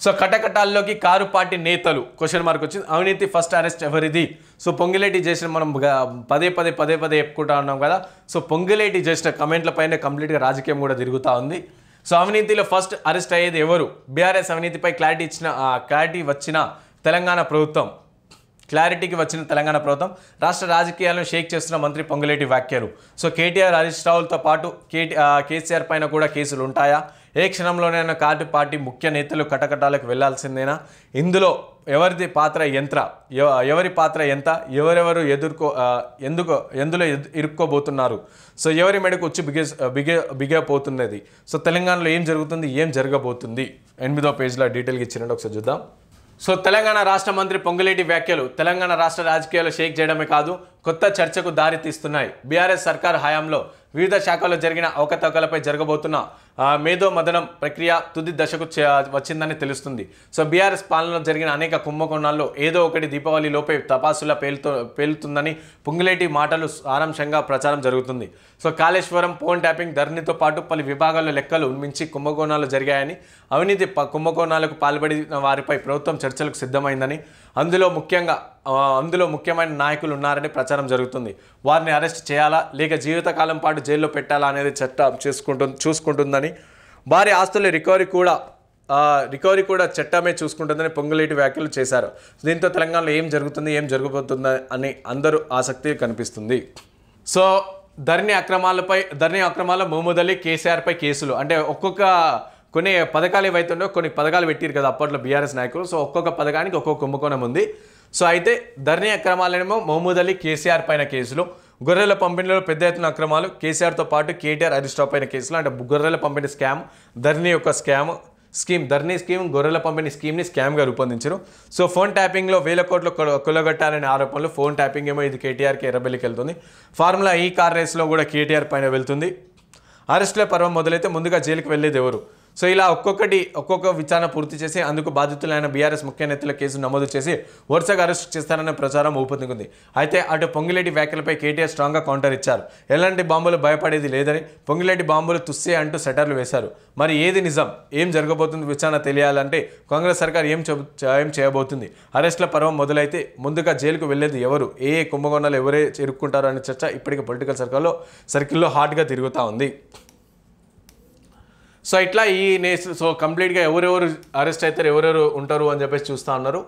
So కటకటాల్లోకి car party నేతలు question mark వచ్చింది. అవినీతి ఫస్ట్ అరెస్ట్ ఎవరిది? సో పొంగిలేటి చేసిన మనం పదే పదే చెప్పుకుంటా ఉన్నాం కదా. సో పొంగిలేటి చేసిన కమెంట్లపైనే కంప్లీట్గా రాజకీయం కూడా తిరుగుతూ ఉంది. సో అవినీతిలో ఫస్ట్ అరెస్ట్ అయ్యేది ఎవరు? బీఆర్ఎస్ అవినీతిపై క్లారిటీకి వచ్చిన తెలంగాణ ప్రభుత్వం రాష్ట్ర రాజకీయాలను షేక్ చేస్తున్న మంత్రి పొంగులేటి వ్యాఖ్యలు. సో కేటీఆర్ హరీష్ రావులతో పాటు కేసీఆర్ పైన కూడా కేసులు ఉంటాయా? ఏ క్షణంలోనైనా కారు పార్టీ ముఖ్య నేతలు కటకటాలకు వెళ్లాల్సిందేనా? ఇందులో ఎవరి పాత్ర ఎంత? ఎవరెవరు ఎందులో ఇరుక్కోబోతున్నారు? సో ఎవరి మెడకు వచ్చి బిగపోతున్నది? సో తెలంగాణలో ఏం జరుగుతుంది, ఏం జరగబోతుంది? 8వ పేజీలో డీటెయిల్గా ఇచ్చినట్టు ఒకసారి చూద్దాం. సో తెలంగాణ రాష్ట్ర మంత్రి పొంగులేటి వ్యాఖ్యలు తెలంగాణ రాష్ట్ర రాజకీయాలు షేక్ చేయడమే కాదు, కొత్త చర్చకు దారి తీస్తున్నాయి. బీఆర్ఎస్ సర్కార్ హయాంలో వివిధ శాఖల్లో జరిగిన అవకతవకలపై జరగబోతున్న మేధో మదనం ప్రక్రియ తుది దశకు వచ్చిందని తెలుస్తుంది. సో బీఆర్ఎస్ పాలనలో జరిగిన అనేక కుంభకోణాల్లో ఏదో ఒకటి దీపావళి లోపే తపాసులా పేలుతుందని పొంగులేటి మాటలు సారాంశంగా ప్రచారం జరుగుతుంది. సో కాళేశ్వరం, ఫోన్ ట్యాపింగ్, ధరణితో పాటు పలు విభాగాల్లో లెక్కలు మించి కుంభకోణాలు జరిగాయని, అవినీతి కుంభకోణాలకు పాల్పడిన వారిపై ప్రభుత్వం చర్చలకు సిద్ధమైందని, అందులో ముఖ్యమైన నాయకులు ఉన్నారని ప్రచారం జరుగుతుంది. వారిని అరెస్ట్ చేయాలా లేక జీవితకాలం పాటు జైల్లో పెట్టాలా అనేది చట్టం చూసుకుంటుందని, వారి ఆస్తుల రికవరీ కూడా చట్టమే చూసుకుంటుందని పొంగులేటి వ్యాఖ్యలు చేశారు. దీంతో తెలంగాణలో ఏం జరుగుతుంది, ఏం జరగబోతుంది అని అందరూ ఆసక్తి కనిపిస్తుంది. సో ధరణి అక్రమాల్లో మహమూద్ అలీ, కేసీఆర్పై కేసులు. అంటే కొన్ని పథకాలు ఏవైతుండో కొన్ని పథకాలు పెట్టారు కదా అప్పట్లో బీఆర్ఎస్ నాయకులు. సో ఒక్కొక్క పథకానికి ఒక్కొక్క కుంభకోణం ఉంది. సో అయితే ధరణి అక్రమాలేమో మహమూద్ అలీ, కేసీఆర్ పైన కేసులు, గొర్రెల పంపిణీలో పెద్ద ఎత్తున అక్రమాలు, కేసీఆర్తో పాటు కేటీఆర్ హరీష్ రావు పైన కేసులు. అంటే గొర్రెల పంపిణీ స్కామ్, ధరణి యొక్క ధరణి స్కీమ్, గొర్రెల పంపిణీ స్కీమ్ని స్కామ్గా రూపొందించారు. సో ఫోన్ ట్యాపింగ్లో 1000 కోట్లు కొల్లగొట్టారనే ఆరోపణలు. ఫోన్ ట్యాపింగ్ ఏమో ఇది కేటీఆర్కి ఎర్రబెల్లికి వెళ్తుంది. ఫార్ములా ఈ కార్ రేస్లో కూడా కేటీఆర్ పైన వెళ్తుంది. అరెస్టుల పర్వం మొదలైతే ముందుగా జైలుకి వెళ్ళేది ఎవరు? సో ఇలా ఒక్కొక్క విచారణ పూర్తి చేసి అందుకు బాధితులైన బీఆర్ఎస్ ముఖ్య నేతల కేసు నమోదు చేసి వరుసగా అరెస్ట్ చేస్తారనే ప్రచారం ఊపందుకుంది. అయితే అటు పొంగిలేటి వ్యాఖ్యలపై కేటీఆర్ స్ట్రాంగ్గా కౌంటర్ ఇచ్చారు. ఎలాంటి బాంబులు భయపడేది లేదని, పొంగిలేటి బాంబులు తుస్సే అంటూ సెటర్లు వేశారు. మరి ఏది నిజం, ఏం జరగబోతుంది విచారణ తెలియాలంటే కాంగ్రెస్ సర్కార్ ఏం చేయబోతుంది? అరెస్టుల పర్వం మొదలైతే ముందుగా జైలుకు వెళ్ళేది ఎవరు? ఏ కుంభకోణాలు ఎవరే ఇరుక్కుంటారు అనే చర్చ ఇప్పటికీ పొలిటికల్ సర్కిల్లో హాట్గా తిరుగుతూ ఉంది. సో ఇట్లా సో కంప్లీట్గా ఎవరెవరు అరెస్ట్ అవుతారు, ఎవరెవరు ఉంటారు అని చెప్పేసి చూస్తూ ఉన్నారు.